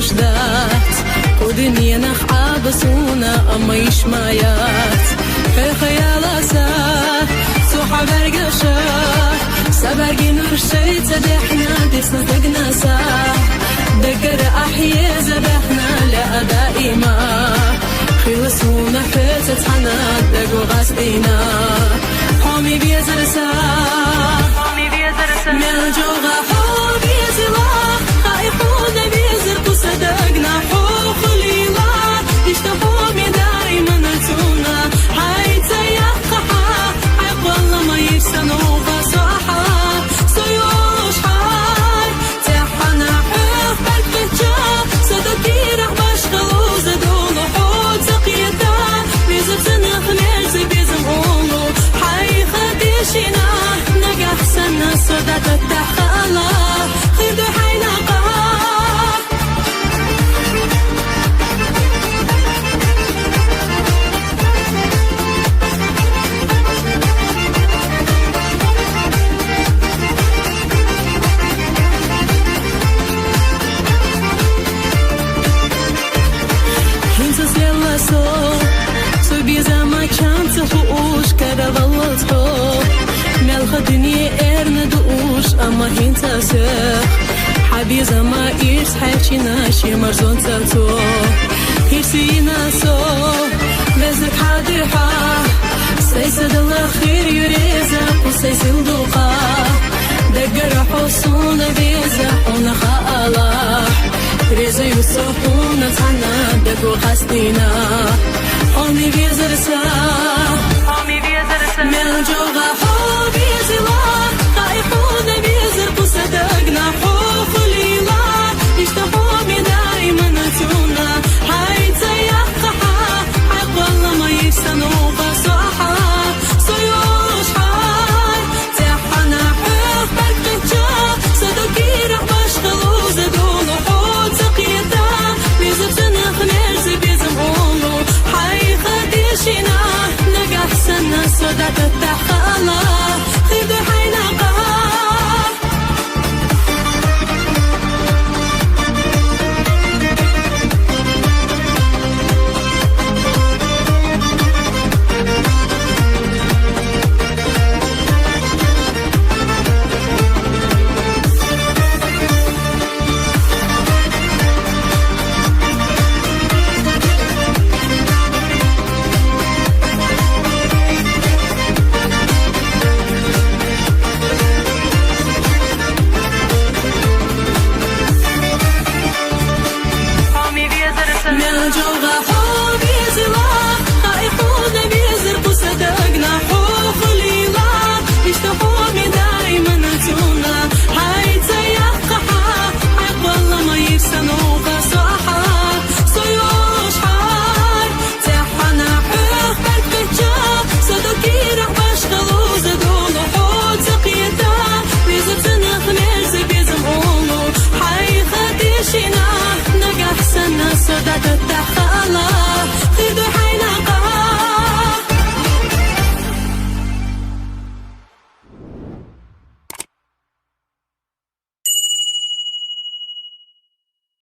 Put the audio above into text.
شدات ودنيا نخعى بسونا أما يشمايات خيال أساه سوحة برقشة سباقين رشيت سدحنا ديسنا تقناسا دقر أحيا زبحنا لا دائما خلصونا حتت حنا دقو غاسدينا حومي بيزرسا من جوغا حومي زلا خايفون بيزرقو صدقنا حوخ ليلا يشتفومي دايما نتونا حيث يقحا عيب والله ما يفسنو بصاحا سيوش حاي تحنا حوخ بالفتشا صدقي رح بشغلو زدونو حوت زقيتا بيزر سنخ ميرزي بيزم غولو حي خديشنا نقح سنة صدات التحقالا خيدو حينا أما هنتا سخ حبيزة ما إيرس حيشينا شي مرزون تلتو هيرسينا سو بزرك حادرحا سيسد الأخير يريزا وسيسل دوقا دقر حصونا بيزا ونخا الله ريزا يوسفونا تحنا دقو غاستينا أمي بيزرسا من جوغا حوبي زلا خايفون بيزرقو صدقنا حوخ ليلا يشتفومي دايما نتونا حيث يقحا عيب والله ما يفسنو بصاحا سيوش حاي تحنا حوخ بالفتشا صدقي رح بشغلو زدونو حوت زقيتا بيزر سنخ ميرزي بيزم غولو حي خديشنا نقح سنة صدات التحقالا خيدو حينا da da da